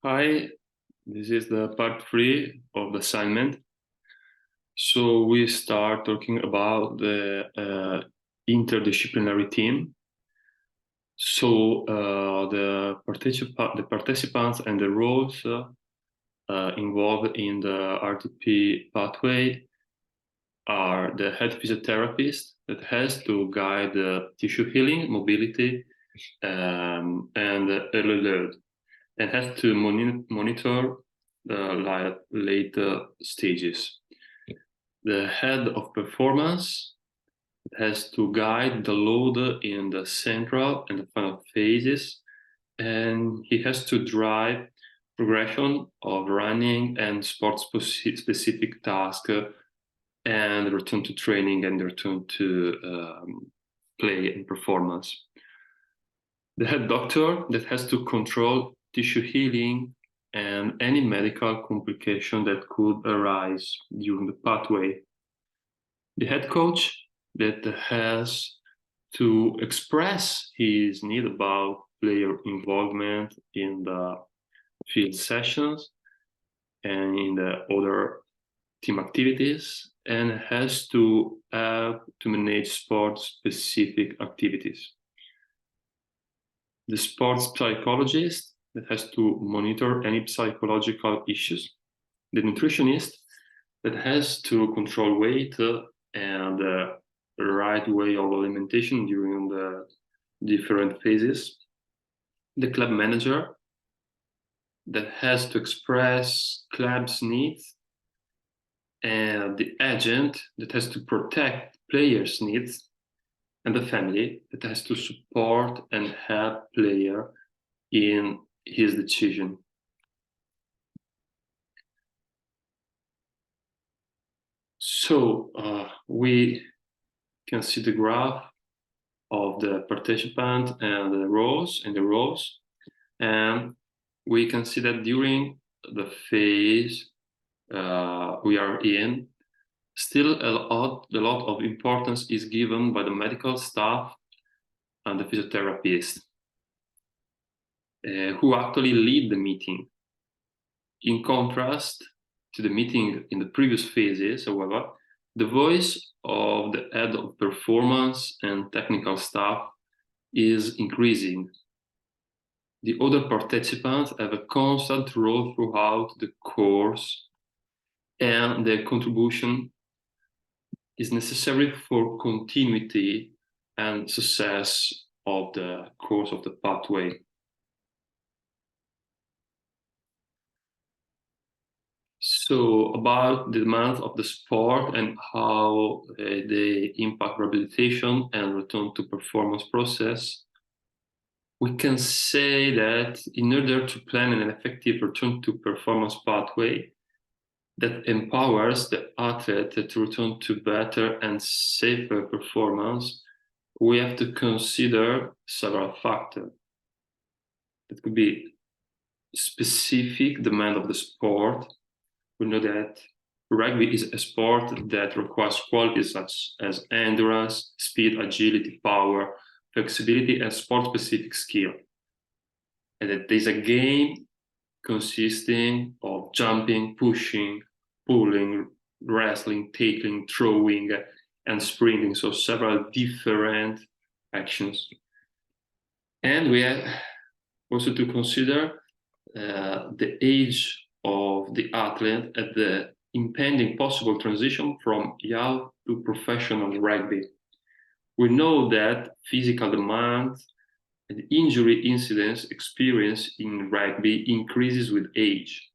Hi, this is the part 3 of the assignment. So we start talking about the interdisciplinary team. So the participants and the roles involved in the RTP pathway are the head physiotherapist that has to guide the tissue healing, mobility, and early alert, and has to monitor the later stages. The head of performance has to guide the load in the central and the final phases, and he has to drive progression of running and sport-specific tasks and return to training and return to play and performance. The head doctor that has to control tissue healing and any medical complication that could arise during the pathway. The head coach that has to express his need about player involvement in the field sessions and in the other team activities, and has to manage sport-specific activities. The sports psychologist that has to monitor any psychological issues. The nutritionist that has to control weight and the right way of alimentation during the different phases. The club manager that has to express club's needs, and the agent that has to protect players' needs, and the family that has to support and help player in his decision. So we can see the graph of the participant and the roles, and we can see that during the phase we are in, still a lot of importance is given by the medical staff and the physiotherapist who actually lead the meeting. In contrast to the meeting in the previous phases, however, the voice of the head of performance and technical staff is increasing. The other participants have a constant role throughout the course, and their contribution is necessary for continuity and success of the course of the pathway. So about the demands of the sport and how they impact rehabilitation and return to performance process, we can say that in order to plan an effective return to performance pathway that empowers the athlete to return to better and safer performance, we have to consider several factors. It could be specific demand of the sport. We know that rugby is a sport that requires qualities such as endurance, speed, agility, power, flexibility, and sport-specific skill. And that there's a game consisting of jumping, pushing, pulling, wrestling, tackling, throwing, and sprinting. So several different actions. And we have also to consider the age of the athlete at the impending possible transition from youth to professional rugby. We know that physical demand and injury incidence experience in rugby increases with age,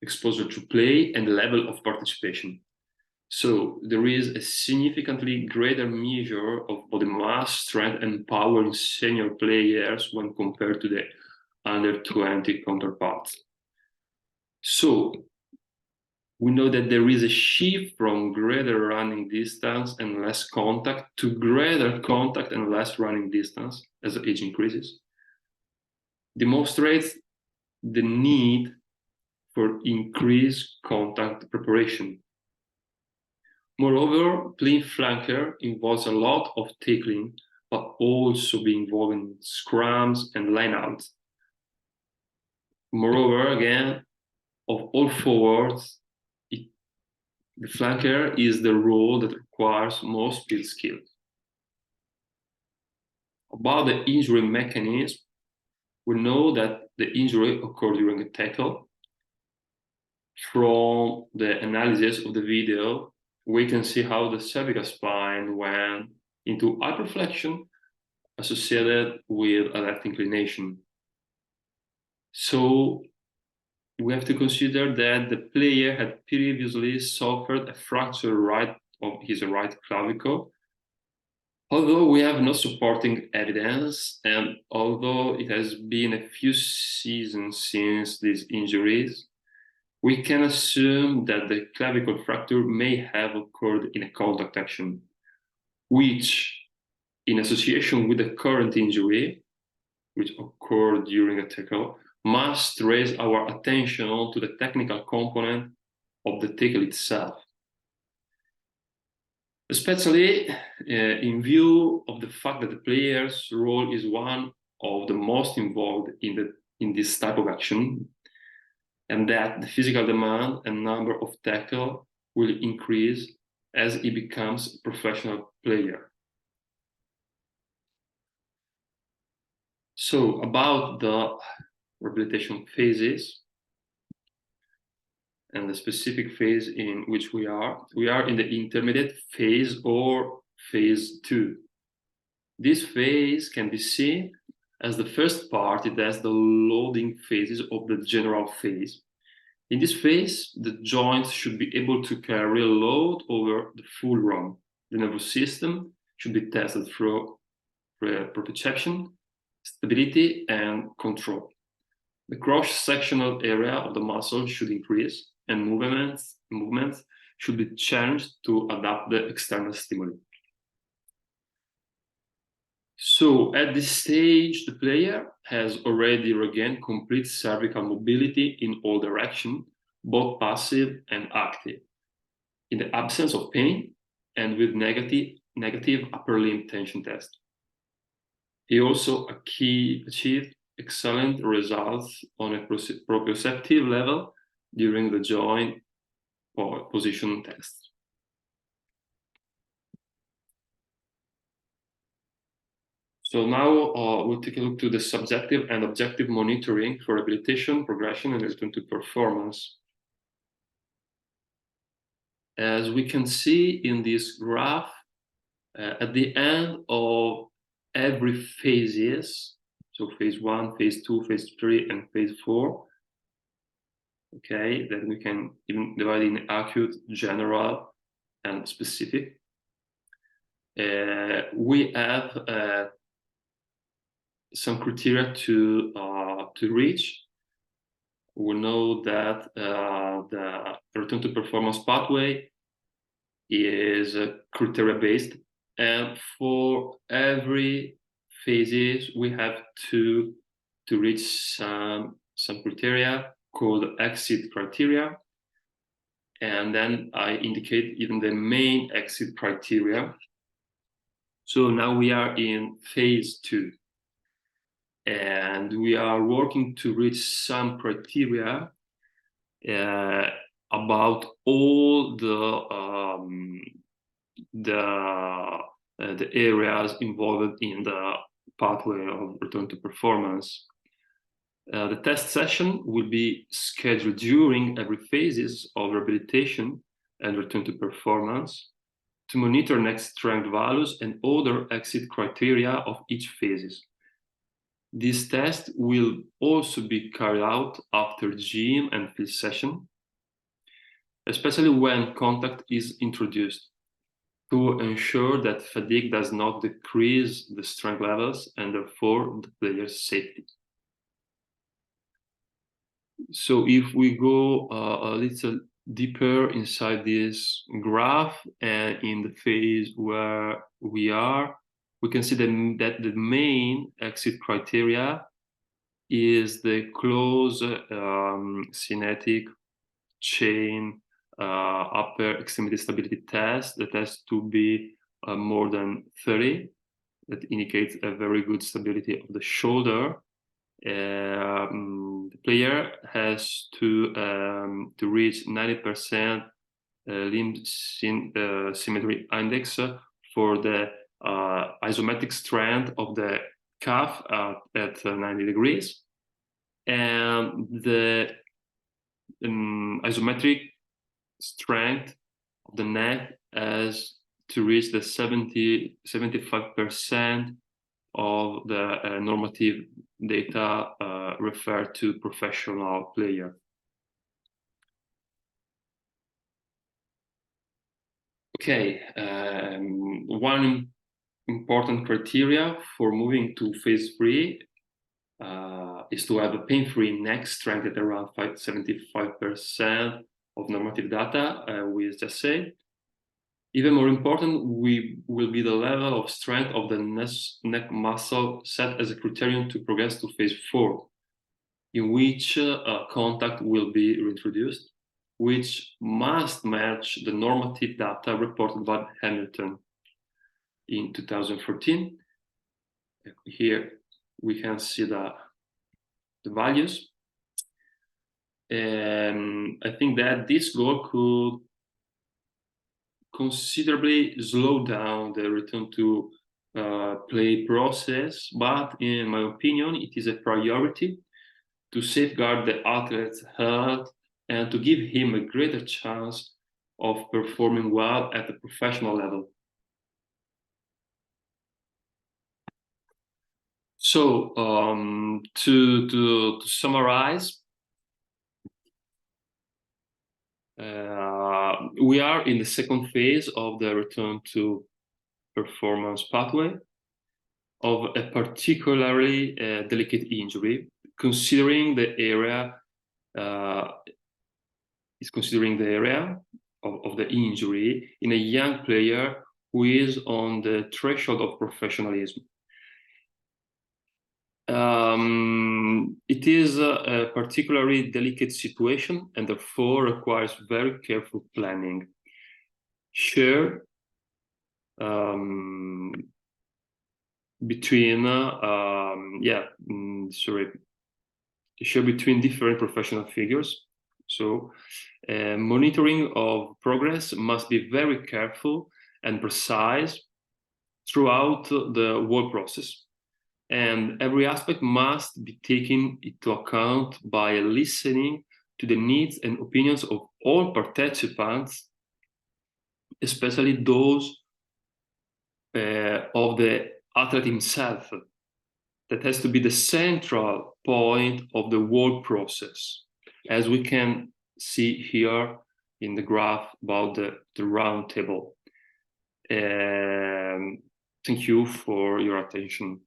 exposure to play, and level of participation. So there is a significantly greater measure of body mass, strength, and power in senior players when compared to the under 20 counterparts. So we know that there is a shift from greater running distance and less contact to greater contact and less running distance as the age increases. Demonstrates the need for increased contact preparation. Moreover, playing flanker involves a lot of tackling, but also being involved in scrums and lineouts. Moreover, again, of all forwards, the flanker is the role that requires most field skill. About the injury mechanism, we know that the injury occurred during a tackle. From the analysis of the video, we can see how the cervical spine went into hyperflexion associated with a left inclination. So we have to consider that the player had previously suffered a fracture of his right clavicle. Although we have no supporting evidence, and although it has been a few seasons since these injuries, we can assume that the clavicle fracture may have occurred in a contact action, which, in association with the current injury, which occurred during a tackle, must raise our attention to the technical component of the tackle itself. Especially in view of the fact that the player's role is one of the most involved in this type of action, and that the physical demand and number of tackles will increase as he becomes a professional player. So about the rehabilitation phases and the specific phase in which we are in the intermediate phase or phase 2. This phase can be seen as the first part. It has the loading phases of the general phase. In this phase, the joints should be able to carry a load over the full run. The nervous system should be tested through proprioception, stability, and control. The cross-sectional area of the muscle should increase, and movements should be changed to adapt the external stimuli. So at this stage, the player has already regained complete cervical mobility in all directions, both passive and active, in the absence of pain and with negative upper limb tension test. He also achieved excellent results on a proprioceptive level during the joint position test. So now we'll take a look to the subjective and objective monitoring for rehabilitation, progression, and return to performance. As we can see in this graph, at the end of every phases, so phase 1, phase 2, phase 3, and phase 4, okay, then we can even divide in acute, general, and specific. We have some criteria to reach. We know that the return to performance pathway is criteria based, and for every phases we have to reach some criteria called exit criteria, and then I indicate even the main exit criteria. So now we are in phase 2. And we are working to reach some criteria about all the areas involved in the pathway of return to performance. The test session will be scheduled during every phases of rehabilitation and return to performance to monitor next strength values and other exit criteria of each phases. This test will also be carried out after gym and field session, especially when contact is introduced, to ensure that fatigue does not decrease the strength levels and therefore the player's safety. So if we go a little deeper inside this graph and in the phase where we are, we can see that the main exit criteria is the close kinetic chain upper extremity stability test that has to be more than 30. That indicates a very good stability of the shoulder. The player has to reach 90% limb symmetry index for the isometric strength of the calf at 90 degrees, and the isometric strength of the neck has to reach the 75% of the normative data referred to professional player. Okay, one important criteria for moving to phase 3 is to have a pain-free neck strength at around 75% of normative data, we just said. Even more important will be the level of strength of the neck muscle set as a criterion to progress to phase 4, in which contact will be reintroduced, which must match the normative data reported by Hamilton in 2014. Here we can see the values. And I think that this goal could considerably slow down the return to play process, but in my opinion, it is a priority to safeguard the athlete's health and to give him a greater chance of performing well at the professional level. So to summarize, we are in the second phase of the return to performance pathway of a particularly delicate injury, considering the area of the injury in a young player who is on the threshold of professionalism. It is a particularly delicate situation and therefore requires very careful planning. Share between different professional figures. So monitoring of progress must be very careful and precise throughout the whole process. And every aspect must be taken into account by listening to the needs and opinions of all participants, especially those of the athlete himself. That has to be the central point of the whole process, as we can see here in the graph about the round table. Thank you for your attention.